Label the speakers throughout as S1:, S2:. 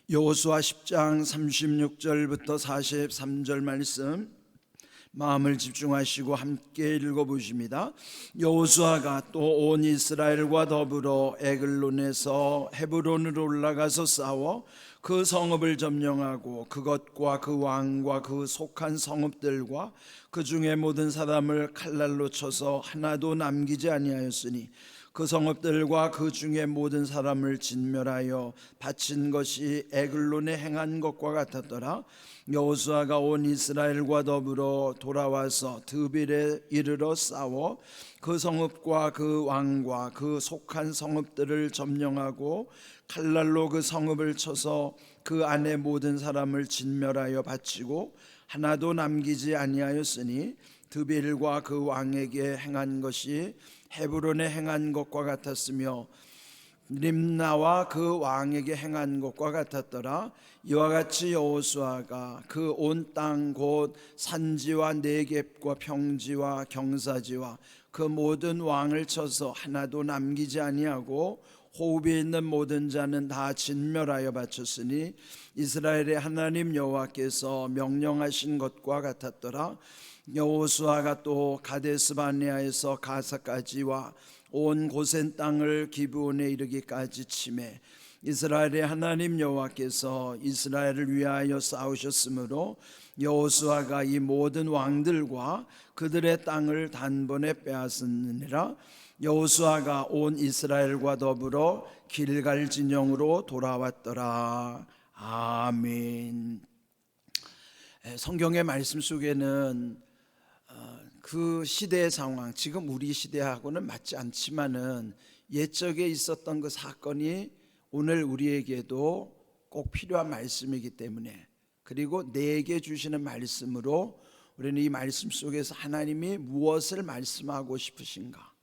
S1: 여호수아 10장 36절부터 43절 말씀 마음을 집중하시고 함께 읽어보십니다. 여호수아가 또 온 이스라엘과 더불어 에글론에서 헤브론으로 올라가서 싸워 그 성읍을 점령하고 그것과 그 왕과 그 속한 성읍들과 그 중에 모든 사람을 칼날로 쳐서 하나도 남기지 아니하였으니 그 성읍들과 그 중에 모든 사람을 진멸하여 바친 것이 에글론에 행한 것과 같았더라. 여호수아가 온 이스라엘과 더불어 돌아와서 드빌에 이르러 싸워 그 성읍과 그 왕과 그 속한 성읍들을 점령하고 칼날로 그 성읍을 쳐서 그 안에 모든 사람을 진멸하여 바치고 하나도 남기지 아니하였으니 드빌과 그 왕에게 행한 것이 헤브론에 행한 것과 같았으며 림나와 그 왕에게 행한 것과 같았더라. 이와 같이 여호수아가 그 온 땅 곧 산지와 네겝과 평지와 경사지와 그 모든 왕을 쳐서 하나도 남기지 아니하고 호흡에 있는 모든 자는 다 진멸하여 바쳤으니 이스라엘의 하나님 여호와께서 명령하신 것과 같았더라. 여호수아가 또 가데스바네아에서 가사까지와 온 고센 땅을 기브온에 이르기까지 치매 이스라엘의 하나님 여호와께서 이스라엘을 위하여 싸우셨으므로 여호수아가 이 모든 왕들과 그들의 땅을 단번에 빼앗으니라. 여호수아가 온 이스라엘과 더불어 길갈 진영으로 돌아왔더라. 아멘. 성경의 말씀 속에는 그 시대의 상황, 지금 우리 시대하고는 맞지 않지만은 옛적에 있었던 그 사건이 오늘 우리에게도 꼭 필요한 말씀이기 때문에, 그리고 내게 주시는 말씀으로 우리는 이 말씀 속에서 하나님이 무엇을 말씀하고 싶으신가,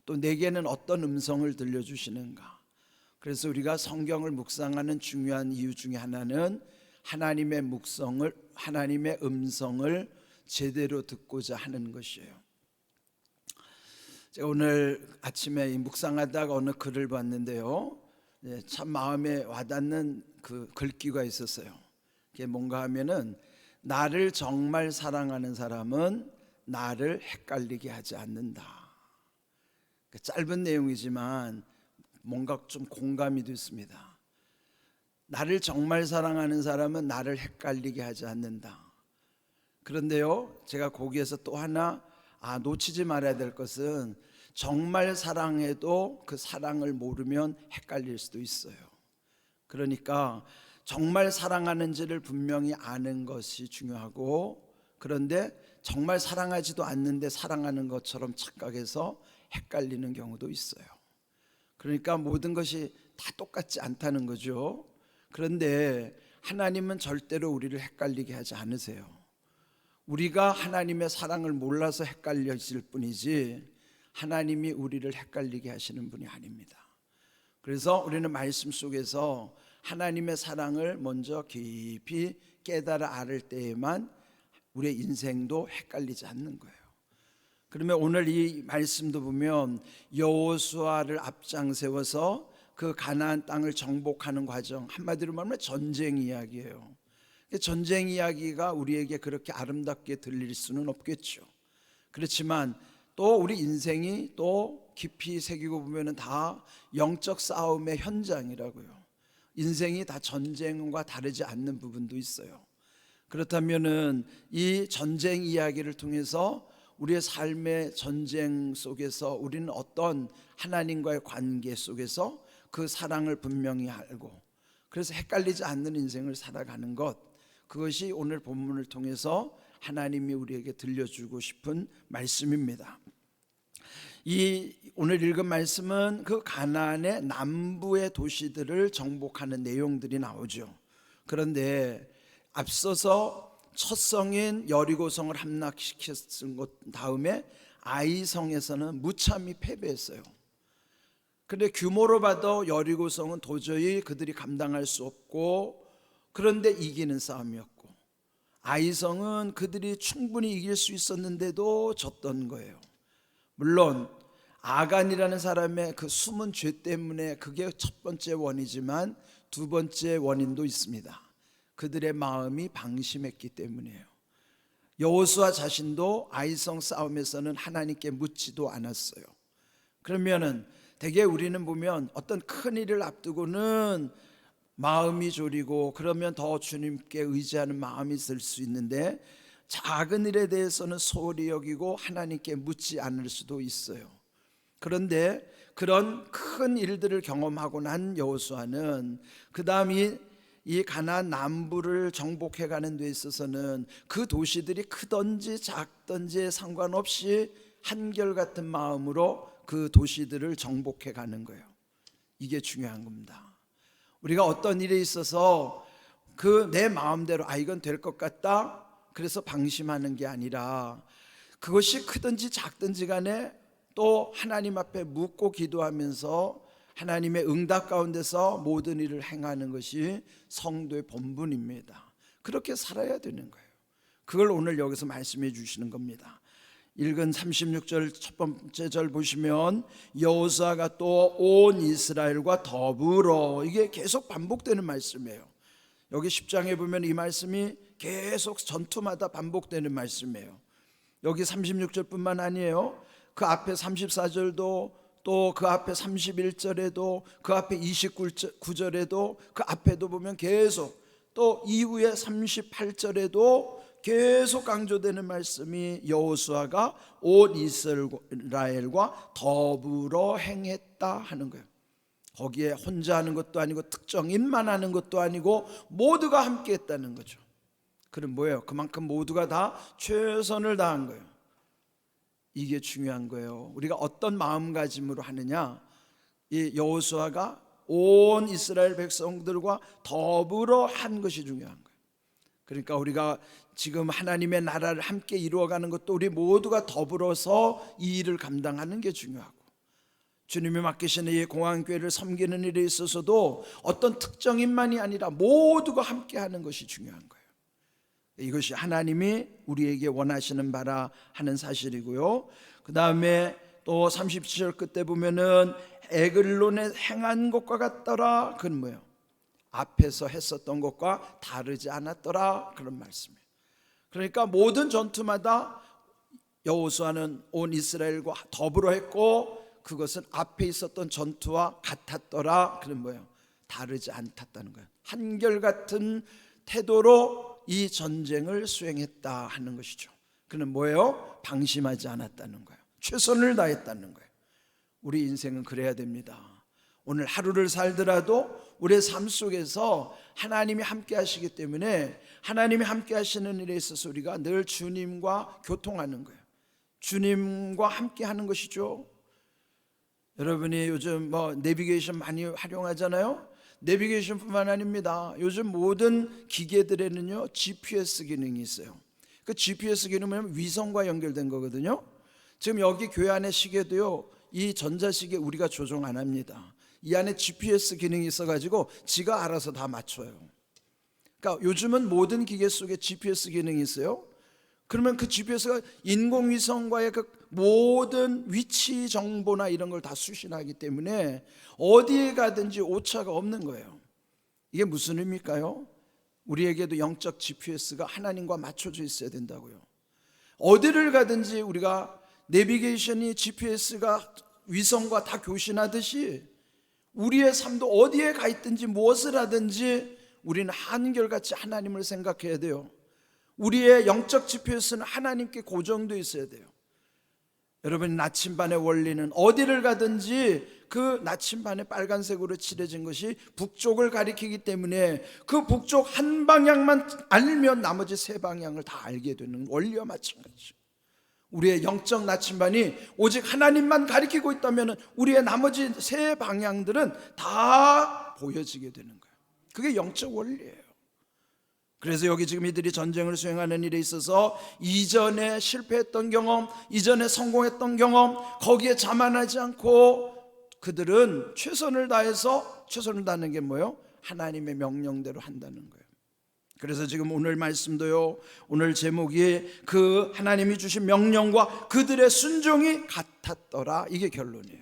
S1: 또 내게는 어떤 음성을 들려주시는가. 그래서 우리가 성경을 묵상하는 중요한 이유 중에 하나는 하나님의 음성을 제대로 듣고자 하는 것이에요. 제가 오늘 아침에 묵상하다가 어느 글을 봤는데요, 참 마음에 와닿는 그 글귀가 있었어요. 그게 뭔가 하면은 나를 정말 사랑하는 사람은 나를 헷갈리게 하지 않는다. 짧은 내용이지만 뭔가 좀 공감이 됐습니다. 나를 정말 사랑하는 사람은 나를 헷갈리게 하지 않는다. 그런데요, 제가 거기에서 또 하나 놓치지 말아야 될 것은 정말 사랑해도 그 사랑을 모르면 헷갈릴 수도 있어요. 그러니까 정말 사랑하는지를 분명히 아는 것이 중요하고, 그런데 정말 사랑하지도 않는데 사랑하는 것처럼 착각해서 헷갈리는 경우도 있어요. 그러니까 모든 것이 다 똑같지 않다는 거죠. 그런데 하나님은 절대로 우리를 헷갈리게 하지 않으세요. 우리가 하나님의 사랑을 몰라서 헷갈려질 뿐이지 하나님이 우리를 헷갈리게 하시는 분이 아닙니다. 그래서 우리는 말씀 속에서 하나님의 사랑을 먼저 깊이 깨달아 알 때에만 우리의 인생도 헷갈리지 않는 거예요. 그러면 오늘 이 말씀도 보면 여호수아를 앞장 세워서 그 가나안 땅을 정복하는 과정, 한마디로 말하면 전쟁 이야기예요. 전쟁 이야기가 우리에게 그렇게 아름답게 들릴 수는 없겠죠. 그렇지만 또 우리 인생이 또 깊이 새기고 보면 다 영적 싸움의 현장이라고요. 인생이 다 전쟁과 다르지 않는 부분도 있어요. 그렇다면은 이 전쟁 이야기를 통해서 우리의 삶의 전쟁 속에서 우리는 어떤 하나님과의 관계 속에서 그 사랑을 분명히 알고, 그래서 헷갈리지 않는 인생을 살아가는 것, 그것이 오늘 본문을 통해서 하나님이 우리에게 들려주고 싶은 말씀입니다. 이 오늘 읽은 말씀은 그 가나안의 남부의 도시들을 정복하는 내용들이 나오죠. 그런데 앞서서 첫 성인 여리고성을 함락시켰은 것 다음에 아이성에서는 무참히 패배했어요. 그런데 규모로 봐도 여리고성은 도저히 그들이 감당할 수 없고, 그런데 이기는 싸움이었고, 아이성은 그들이 충분히 이길 수 있었는데도 졌던 거예요. 물론 아간이라는 사람의 그 숨은 죄 때문에 그게 첫 번째 원이지만 두 번째 원인도 있습니다. 그들의 마음이 방심했기 때문이에요. 여호수아 자신도 아이성 싸움에서는 하나님께 묻지도 않았어요. 그러면은 대개 우리는 보면 어떤 큰 일을 앞두고는 마음이 졸이고 그러면 더 주님께 의지하는 마음이 있을 수 있는데, 작은 일에 대해서는 소홀히 여기고 하나님께 묻지 않을 수도 있어요. 그런데 그런 큰 일들을 경험하고 난 여호수아는 그 다음이 이 가나안 남부를 정복해 가는 데 있어서는 그 도시들이 크든지 작든지에 상관없이 한결같은 마음으로 그 도시들을 정복해 가는 거예요. 이게 중요한 겁니다. 우리가 어떤 일에 있어서 그 내 마음대로 이건 될 것 같다 그래서 방심하는 게 아니라, 그것이 크든지 작든지 간에 또 하나님 앞에 묻고 기도하면서 하나님의 응답 가운데서 모든 일을 행하는 것이 성도의 본분입니다. 그렇게 살아야 되는 거예요. 그걸 오늘 여기서 말씀해 주시는 겁니다. 읽은 36절 첫 번째 절 보시면 여호수아가 또 온 이스라엘과 더불어, 이게 계속 반복되는 말씀이에요. 여기 10장에 보면 이 말씀이 계속 전투마다 반복되는 말씀이에요. 여기 36절뿐만 아니에요. 그 앞에 34절도, 또 그 앞에 31절에도, 그 앞에 29절에도, 그 앞에도 보면 계속, 또 이후에 38절에도 계속 강조되는 말씀이 여호수아가 온 이스라엘과 더불어 행했다 하는 거예요. 거기에 혼자 하는 것도 아니고 특정인만 하는 것도 아니고 모두가 함께 했다는 거죠. 그럼 뭐예요? 그만큼 모두가 다 최선을 다한 거예요. 이게 중요한 거예요. 우리가 어떤 마음가짐으로 하느냐, 이 여호수아가 온 이스라엘 백성들과 더불어 한 것이 중요한 거예요. 그러니까 우리가 지금 하나님의 나라를 함께 이루어가는 것도 우리 모두가 더불어서 이 일을 감당하는 게 중요하고, 주님이 맡기시는 이 공항교회를 섬기는 일에 있어서도 어떤 특정인만이 아니라 모두가 함께 하는 것이 중요한 거예요. 이것이 하나님이 우리에게 원하시는 바라 하는 사실이고요. 그 다음에 또 37절 끝에 보면은 에글론에 행한 것과 같더라. 그건 뭐예요? 앞에서 했었던 것과 다르지 않았더라, 그런 말씀이에요. 그러니까 모든 전투마다 여호수아는 온 이스라엘과 더불어 했고, 그것은 앞에 있었던 전투와 같았더라. 그런 뭐예요? 다르지 않았다는 거예요. 한결같은 태도로 이 전쟁을 수행했다 하는 것이죠. 그는 뭐예요? 방심하지 않았다는 거예요. 최선을 다했다는 거예요. 우리 인생은 그래야 됩니다. 오늘 하루를 살더라도 우리의 삶 속에서 하나님이 함께 하시기 때문에, 하나님이 함께 하시는 일에 있어서 우리가 늘 주님과 교통하는 거예요. 주님과 함께 하는 것이죠. 여러분이 요즘 내비게이션 많이 활용하잖아요. 내비게이션뿐만 아닙니다. 요즘 모든 기계들에는요 GPS 기능이 있어요. 그 GPS 기능은 위성과 연결된 거거든요. 지금 여기 교회 안에 시계도요, 이 전자시계 우리가 조정 안 합니다. 이 안에 GPS 기능이 있어가지고 지가 알아서 다 맞춰요. 그러니까 요즘은 모든 기계 속에 GPS 기능이 있어요. 그러면 그 GPS가 인공위성과의 그 모든 위치 정보나 이런 걸 다 수신하기 때문에 어디에 가든지 오차가 없는 거예요. 이게 무슨 의미일까요? 우리에게도 영적 GPS가 하나님과 맞춰져 있어야 된다고요. 어디를 가든지 우리가 내비게이션이 GPS가 위성과 다 교신하듯이 우리의 삶도 어디에 가 있든지 무엇을 하든지 우리는 한결같이 하나님을 생각해야 돼요. 우리의 영적 GPS는 하나님께 고정되어 있어야 돼요. 여러분, 나침반의 원리는 어디를 가든지 그 나침반에 빨간색으로 칠해진 것이 북쪽을 가리키기 때문에 그 북쪽 한 방향만 알면 나머지 세 방향을 다 알게 되는 원리와 마찬가지죠. 우리의 영적 나침반이 오직 하나님만 가리키고 있다면 우리의 나머지 세 방향들은 다 보여지게 되는 거예요. 그게 영적 원리예요. 그래서 여기 지금 이들이 전쟁을 수행하는 일에 있어서 이전에 실패했던 경험, 이전에 성공했던 경험, 거기에 자만하지 않고 그들은 최선을 다해서, 최선을 다하는 게 뭐예요? 하나님의 명령대로 한다는 거예요. 그래서 지금 오늘 말씀도요, 오늘 제목이 그 하나님이 주신 명령과 그들의 순종이 같았더라, 이게 결론이에요.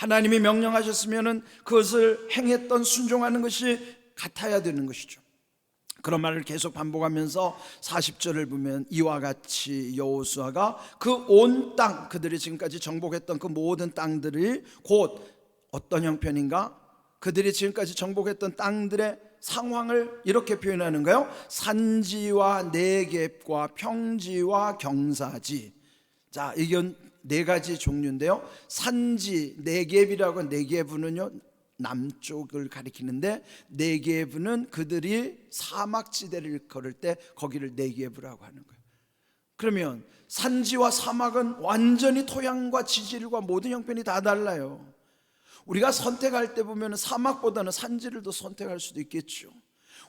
S1: 하나님이 명령하셨으면은 그것을 행했던 순종하는 것이 같아야 되는 것이죠. 그런 말을 계속 반복하면서 40절을 보면 이와 같이 여호수아가 그 온 땅, 그들이 지금까지 정복했던 그 모든 땅들이 곧 어떤 형편인가? 그들이 지금까지 정복했던 땅들의 상황을 이렇게 표현하는 거예요. 산지와 네겝과 평지와 경사지. 자, 이건 네 가지 종류인데요. 산지, 네겝이라고, 네겝은요 남쪽을 가리키는데, 네겝은 그들이 사막지대를 걸을 때 거기를 네겝이라고 하는 거예요. 그러면 산지와 사막은 완전히 토양과 지질과 모든 형편이 다 달라요. 우리가 선택할 때 보면 사막보다는 산지를 더 선택할 수도 있겠죠.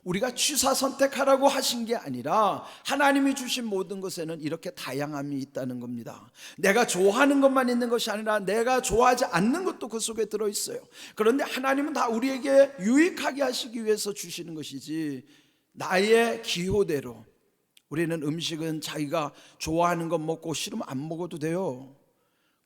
S1: 우리가 취사 선택하라고 하신 게 아니라 하나님이 주신 모든 것에는 이렇게 다양함이 있다는 겁니다. 내가 좋아하는 것만 있는 것이 아니라 내가 좋아하지 않는 것도 그 속에 들어있어요. 그런데 하나님은 다 우리에게 유익하게 하시기 위해서 주시는 것이지, 나의 기호대로. 우리는 음식은 자기가 좋아하는 것 먹고 싫으면 안 먹어도 돼요.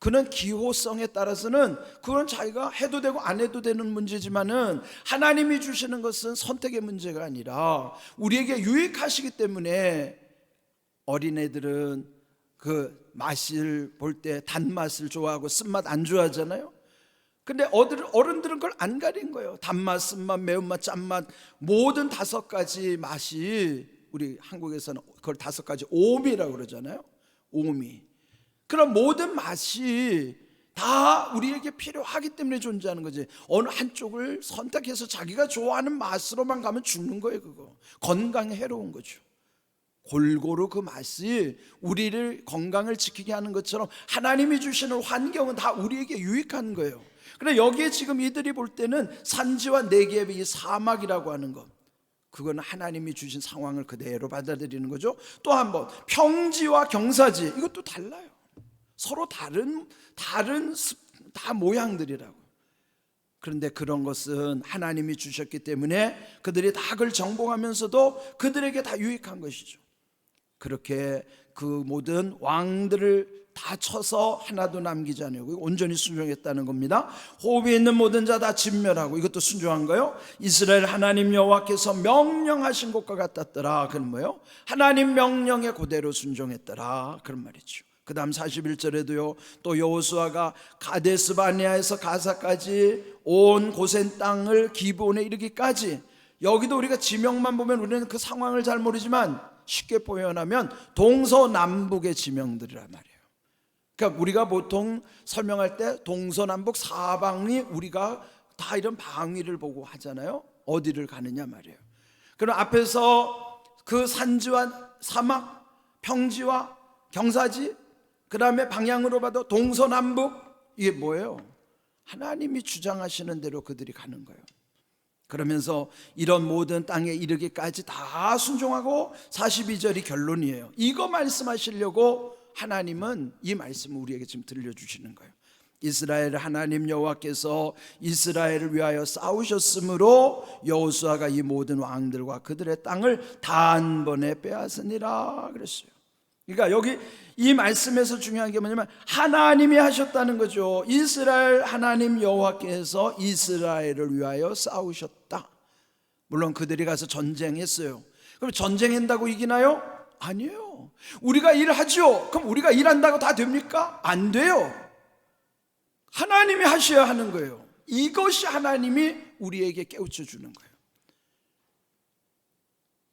S1: 그는 기호성에 따라서는 그건 자기가 해도 되고 안 해도 되는 문제지만은, 하나님이 주시는 것은 선택의 문제가 아니라 우리에게 유익하시기 때문에, 어린애들은 그 맛을 볼 때 단맛을 좋아하고 쓴맛 안 좋아하잖아요. 근데 어른들은 그걸 안 가린 거예요. 단맛, 쓴맛, 매운맛, 짠맛, 모든 5가지 맛이, 우리 한국에서는 그걸 5가지 오미라고 그러잖아요. 오미. 그런 모든 맛이 다 우리에게 필요하기 때문에 존재하는 거지, 어느 한쪽을 선택해서 자기가 좋아하는 맛으로만 가면 죽는 거예요. 그거 건강에 해로운 거죠. 골고루 그 맛이 우리를 건강을 지키게 하는 것처럼 하나님이 주시는 환경은 다 우리에게 유익한 거예요. 그런데 여기에 지금 이들이 볼 때는 산지와 네겝의 이 사막이라고 하는 것, 그건 하나님이 주신 상황을 그대로 받아들이는 거죠. 또 한번 평지와 경사지, 이것도 달라요. 서로 다른 다 모양들이라고. 그런데 그런 것은 하나님이 주셨기 때문에 그들이 다 그걸 정복하면서도 그들에게 다 유익한 것이죠. 그렇게 그 모든 왕들을 다 쳐서 하나도 남기지 않고 온전히 순종했다는 겁니다. 호흡이 있는 모든 자 다 진멸하고, 이것도 순종한 거예요. 이스라엘 하나님 여호와께서 명령하신 것과 같았더라. 그건 뭐예요? 하나님 명령에 그대로 순종했더라, 그런 말이죠. 그 다음 41절에도요 또 여호수아가 가데스 바네아에서 가사까지 온 고센 땅을 기브온에 이르기까지, 여기도 우리가 지명만 보면 우리는 그 상황을 잘 모르지만 쉽게 표현하면 동서남북의 지명들이란 말이에요. 그러니까 우리가 보통 설명할 때 동서남북 사방이 우리가 다 이런 방위를 보고 하잖아요. 어디를 가느냐 말이에요. 그럼 앞에서 그 산지와 사막, 평지와 경사지, 그 다음에 방향으로 봐도 동서남북, 이게 뭐예요? 하나님이 주장하시는 대로 그들이 가는 거예요. 그러면서 이런 모든 땅에 이르기까지 다 순종하고, 42절이 결론이에요. 이거 말씀하시려고 하나님은 이 말씀을 우리에게 지금 들려주시는 거예요. 이스라엘 하나님 여호와께서 이스라엘을 위하여 싸우셨으므로 여호수아가 이 모든 왕들과 그들의 땅을 단번에 빼앗으니라 그랬어요. 그러니까 여기 이 말씀에서 중요한 게 뭐냐면 하나님이 하셨다는 거죠. 이스라엘 하나님 여호와께서 이스라엘을 위하여 싸우셨다. 물론 그들이 가서 전쟁했어요. 그럼 전쟁한다고 이기나요? 아니에요. 우리가 일하죠. 그럼 우리가 일한다고 다 됩니까? 안 돼요. 하나님이 하셔야 하는 거예요. 이것이 하나님이 우리에게 깨우쳐 주는 거예요.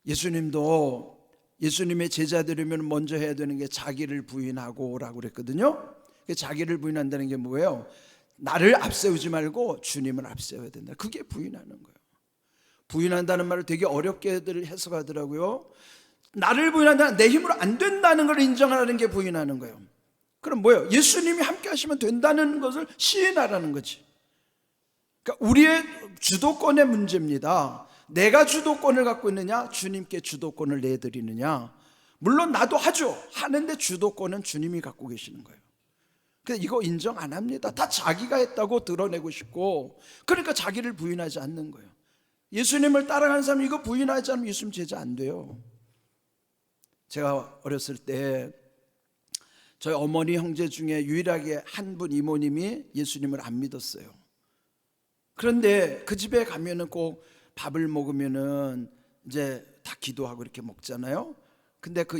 S1: 예수님도 예수님의 제자들이면 먼저 해야 되는 게 자기를 부인하고 라고 그랬거든요. 자기를 부인한다는 게 뭐예요? 나를 앞세우지 말고 주님을 앞세워야 된다. 그게 부인하는 거예요. 부인한다는 말을 되게 어렵게들 해석하더라고요. 나를 부인한다는, 내 힘으로 안 된다는 걸 인정하는 게 부인하는 거예요. 그럼 뭐예요? 예수님이 함께 하시면 된다는 것을 시인하라는 거지. 그러니까 우리의 주도권의 문제입니다. 내가 주도권을 갖고 있느냐, 주님께 주도권을 내드리느냐. 물론 나도 하죠. 하는데 주도권은 주님이 갖고 계시는 거예요. 근데 이거 인정 안 합니다. 다 자기가 했다고 드러내고 싶고, 그러니까 자기를 부인하지 않는 거예요. 예수님을 따라가는 사람 이거 부인하지 않으면 예수님 제자 안 돼요. 제가 어렸을 때 저희 어머니 형제 중에 유일하게 한 분 이모님이 예수님을 안 믿었어요. 그런데 그 집에 가면은 꼭 밥을 먹으면은 이제 다 기도하고 이렇게 먹잖아요. 근데 그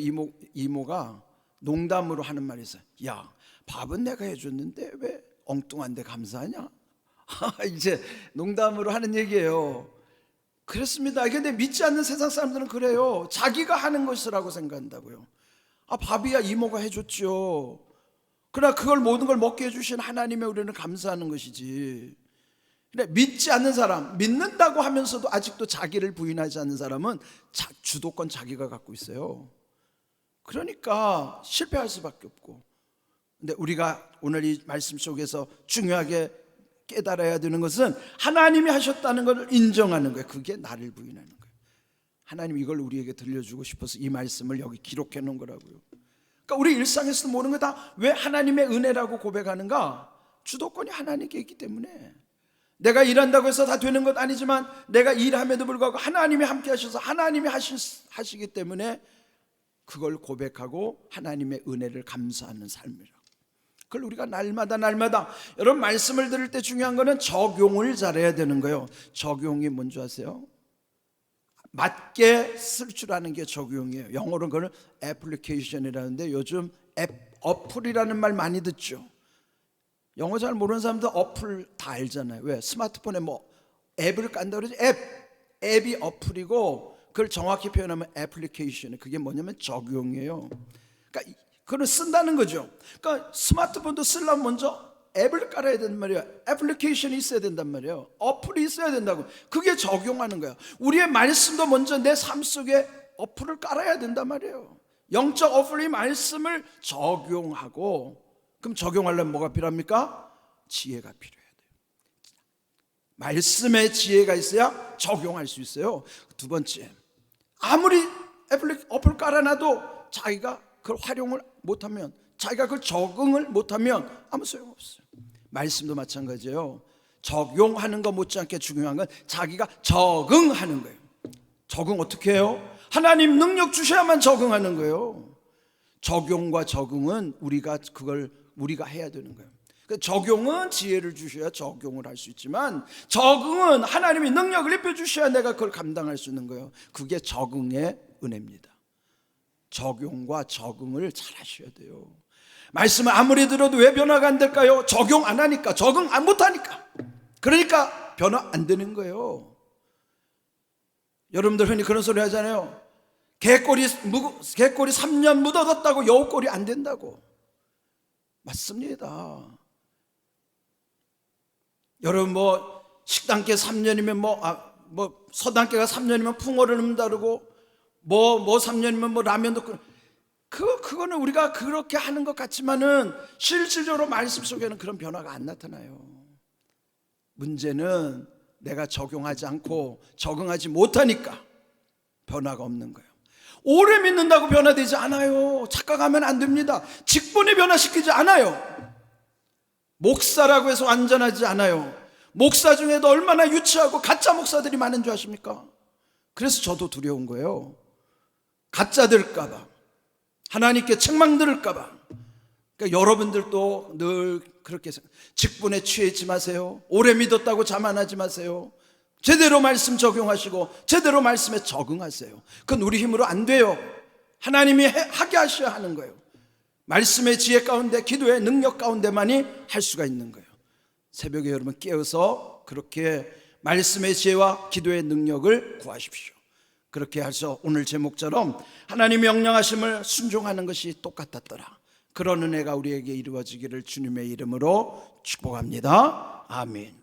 S1: 이모가 농담으로 하는 말이 있어요. 야, 밥은 내가 해줬는데 왜 엉뚱한데 감사하냐? 이제 농담으로 하는 얘기예요. 그렇습니다. 근데 믿지 않는 세상 사람들은 그래요. 자기가 하는 것이라고 생각한다고요. 밥이야 이모가 해줬죠. 그러나 그걸 모든 걸 먹게 해주신 하나님의 우리는 감사하는 것이지. 근데 믿지 않는 사람, 믿는다고 하면서도 아직도 자기를 부인하지 않는 사람은 주도권 자기가 갖고 있어요. 그러니까 실패할 수밖에 없고. 근데 우리가 오늘 이 말씀 속에서 중요하게 깨달아야 되는 것은 하나님이 하셨다는 것을 인정하는 거예요. 그게 나를 부인하는 거예요. 하나님 이걸 우리에게 들려주고 싶어서 이 말씀을 여기 기록해 놓은 거라고요. 그러니까 우리 일상에서 모든 거 다 왜 하나님의 은혜라고 고백하는가? 주도권이 하나님께 있기 때문에. 내가 일한다고 해서 다 되는 것 아니지만 내가 일함에도 불구하고 하나님이 함께 하셔서 하나님이 하시기 때문에 그걸 고백하고 하나님의 은혜를 감사하는 삶이라고. 그걸 우리가 날마다 여러분 말씀을 들을 때 중요한 거는 적용을 잘해야 되는 거예요. 적용이 뭔지 아세요? 맞게 쓸 줄 아는 게 적용이에요. 영어로는 그걸 애플리케이션이라는데 요즘 어플이라는 말 많이 듣죠. 영어 잘 모르는 사람들 어플 다 알잖아요. 왜? 스마트폰에 뭐 앱을 깐다 그러지. 앱이 어플이고 그걸 정확히 표현하면 애플리케이션. 그게 뭐냐면 적용이에요. 그러니까 그걸 쓴다는 거죠. 그러니까 스마트폰도 쓰려면 먼저 앱을 깔아야 된단 말이에요. 애플리케이션이 있어야 된단 말이에요. 어플이 있어야 된다고. 그게 적용하는 거예요. 우리의 말씀도 먼저 내 삶 속에 어플을 깔아야 된단 말이에요. 영적 어플이 말씀을 적용하고. 그럼 적용하려면 뭐가 필요합니까? 지혜가 필요해야 돼요. 말씀에 지혜가 있어야 적용할 수 있어요. 두 번째, 아무리 어플 깔아놔도 자기가 그걸 활용을 못하면, 자기가 그걸 적응을 못하면 아무 소용없어요. 말씀도 마찬가지예요. 적용하는 것 못지않게 중요한 건 자기가 적응하는 거예요. 적응 어떻게 해요? 하나님 능력 주셔야만 적응하는 거예요. 적용과 적응은 우리가 해야 되는 거예요. 적용은 지혜를 주셔야 적용을 할 수 있지만 적응은 하나님이 능력을 입혀 주셔야 내가 그걸 감당할 수 있는 거예요. 그게 적응의 은혜입니다. 적용과 적응을 잘 하셔야 돼요. 말씀을 아무리 들어도 왜 변화가 안 될까요? 적용 안 하니까, 적응 안 못하니까. 그러니까 변화 안 되는 거예요. 여러분들 흔히 그런 소리 하잖아요. 개꼬리 3년 묻어뒀다고 여우꼬리 안 된다고. 맞습니다. 여러분 식당계 3년이면 서당계가 3년이면 풍어를 넣는다 그러고 3년이면 라면도 그거는 우리가 그렇게 하는 것 같지만은 실질적으로 말씀 속에는 그런 변화가 안 나타나요. 문제는 내가 적용하지 않고 적응하지 못하니까 변화가 없는 거예요. 오래 믿는다고 변화되지 않아요. 착각하면 안 됩니다. 직분에 변화시키지 않아요. 목사라고 해서 완전하지 않아요. 목사 중에도 얼마나 유치하고 가짜 목사들이 많은 줄 아십니까? 그래서 저도 두려운 거예요. 가짜 될까봐, 하나님께 책망 들을까봐. 그러니까 여러분들도 늘 그렇게 직분에 취해있지 마세요. 오래 믿었다고 자만하지 마세요. 제대로 말씀 적용하시고 제대로 말씀에 적응하세요. 그건 우리 힘으로 안 돼요. 하나님이 하게 하셔야 하는 거예요. 말씀의 지혜 가운데, 기도의 능력 가운데만이 할 수가 있는 거예요. 새벽에 여러분 깨어서 그렇게 말씀의 지혜와 기도의 능력을 구하십시오. 그렇게 해서 오늘 제목처럼 하나님 명령하심을 순종하는 것이 똑같았더라. 그런 은혜가 우리에게 이루어지기를 주님의 이름으로 축복합니다. 아멘.